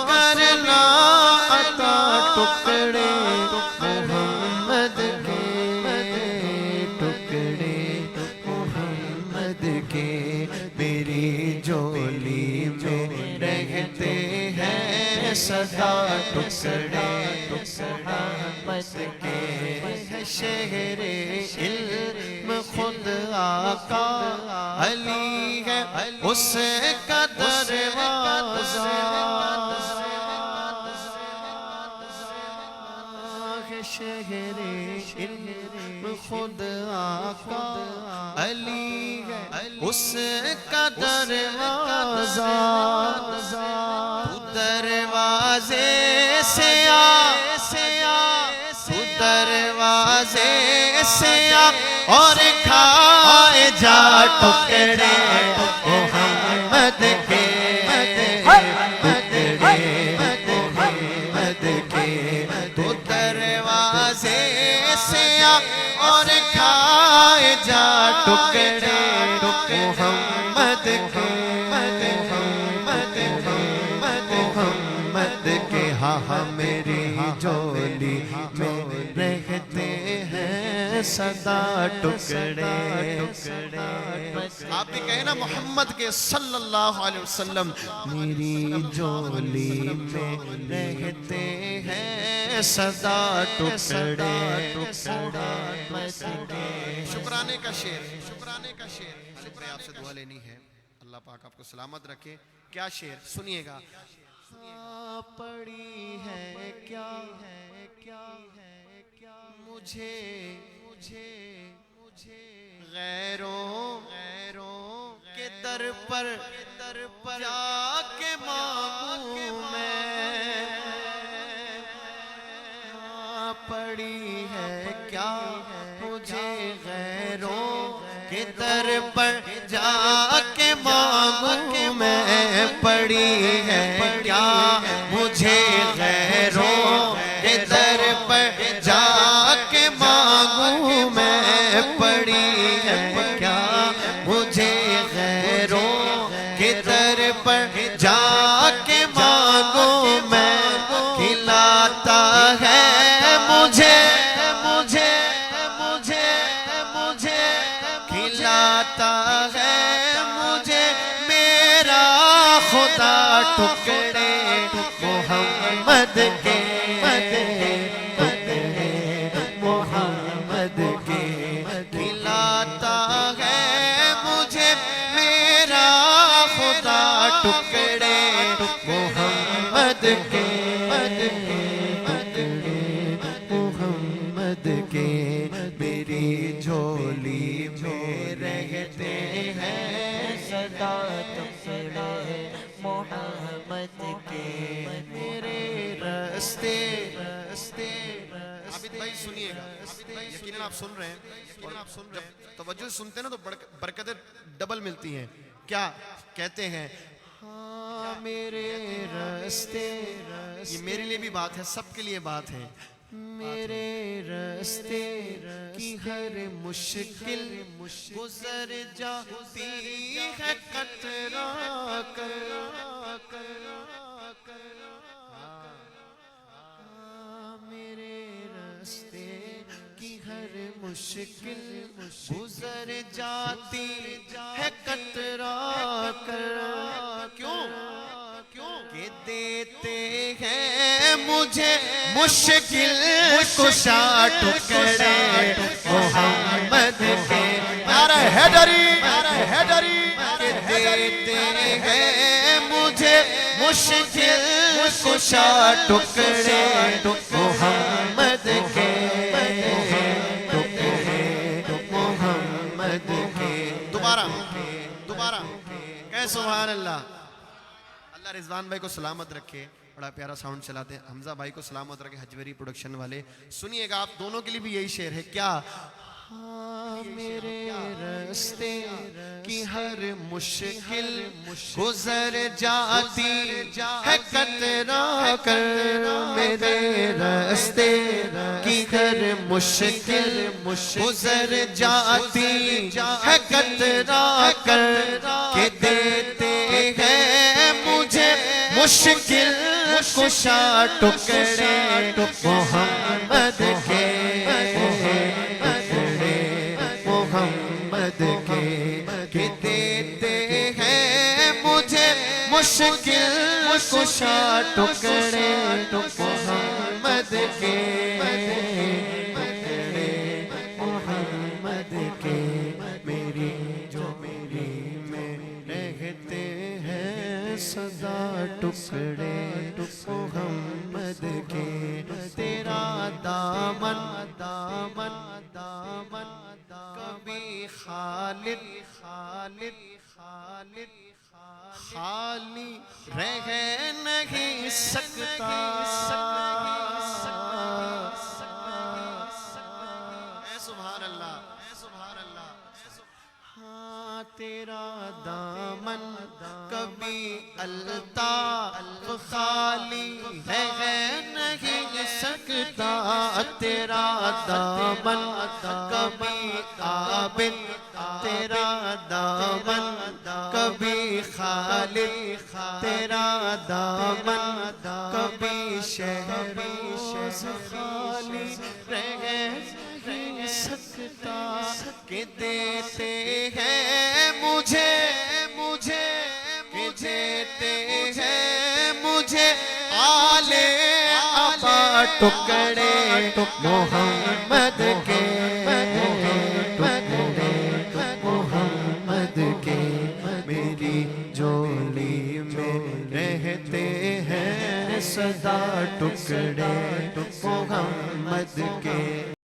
کرنا عطا ٹکڑے محمد کے، ٹکڑے محمد کے میری جولی میں رہتے ہیں سدا ٹکڑے محمد کے، شہر علم خود آقا علی ہے اس کا دروازہ، شہر علم خود آقا علی ہے اس کا دروازہ، تو دروازے سے آ، تو دروازے سے آ اور کھائے جا ٹکڑے محمد کے، ٹکڑے محمد کے، تو دروازے سے آ اور کھائے جا ٹکڑے محمد کے، محمد کے، ہاں میری جولی میں رہتے ہیں سدا ٹکڑے۔ آپ بھی کہیں نا محمد کے صلی اللہ علیہ وسلم، میری جولی میں رہتے ہیں سدا ٹکڑے۔ شکرانے کا شعر، شکرانے کا شعر، شکریہ، آپ سے دعا لینی ہے، اللہ پاک آپ کو سلامت رکھے۔ کیا شعر سنیے گا، پڑی ہے کیا مجھے غیروں کے در پر جا کے مانگوں میں، پڑی ہے کیا مجھے غیروں کے در پر جا کے مانگوں میں، پڑی ہے کیا مجھے غیروں کے در پر جا کے مانگوں میں، پڑی ہے کیا مجھے غیروں کے در پر جا کے مانگوں میں، کھلاتا ہے مجھے کھلاتا ہے مجھے میرا خدا ٹکڑے محمد کے، محمد کے، کھلاتا ہے مجھے میرا خدا ٹکڑے محمد کے، محمد کے میری جولی میں رہتے ہیں سدا ٹکڑے محمد کے، میرے راستے۔ عابد بھائی سنیے گا، یقیناً آپ سن رہے ہیں، اور جب توجہ سنتے ہیں نا تو برکتیں ڈبل ملتی ہیں۔ کیا کہتے ہیں، ہاں میرے راستے، یہ میرے لیے بھی بات ہے، سب کے لیے بات ہے، میرے راستے کی ہر مشکل گزر جاتی ہے قطرہ کر، میرے راستے کی ہر مشکل گزر جاتی ہے قطرہ کر، کیوں کہ دیتے ہیں مجھے مشکل کشا ٹکڑے محمد کے، نعرہ حیدری، کہ دیتے ہیں مجھے مشکل کشا ٹکڑے محمد کے، محمد کے۔ دوبارہ کہے سبحان اللہ۔ اللہ رضوان بھائی کو سلامت رکھے، بڑا پیارا ساؤنڈ چلاتے ہیں، حمزہ بھائی کو سلامت رکھے، حجویری پروڈکشن والے۔ سنیے گا، آپ دونوں کے لیے بھی یہی شعر ہے، کیا، ہاں میرے راستے کی ہر مشکل گزر جاتی ہے قطرہ کر، میرے راستے کی ہر مشکل گزر جاتی ہے قطرہ کر، کہ دیتے ہیں مجھے مشکل کشا ٹکڑے محمد کے ٹکڑے محمد کے کہ دیتے ہیں مجھے مشکل کشا ٹکڑے محمد کے محمد کے میری جو میری میں رہتے ہیں سدا ٹکڑے محمد کے تیرا دامن دامن دامن کبھی خالد خالد خالد خالی رہ نہیں سکتا سبحان اللہ سبحان اللہ ہاں تیرا دامن کبھی الطاف خالی رہ نہیں سکتا تیرا دامن کبھی قابل تیرا دامن کبھی خالد تیرا دامن کبھی شہری خالی رہ نہیں سکتا کہ دیتے ہیں مجھے مجھے کہ دیتے ہیں مجھے آلے آبا ٹکڑے محمد کے ٹکڑے محمد کے میری جولی میں رہتے ہیں سدا ٹکڑے محمد کے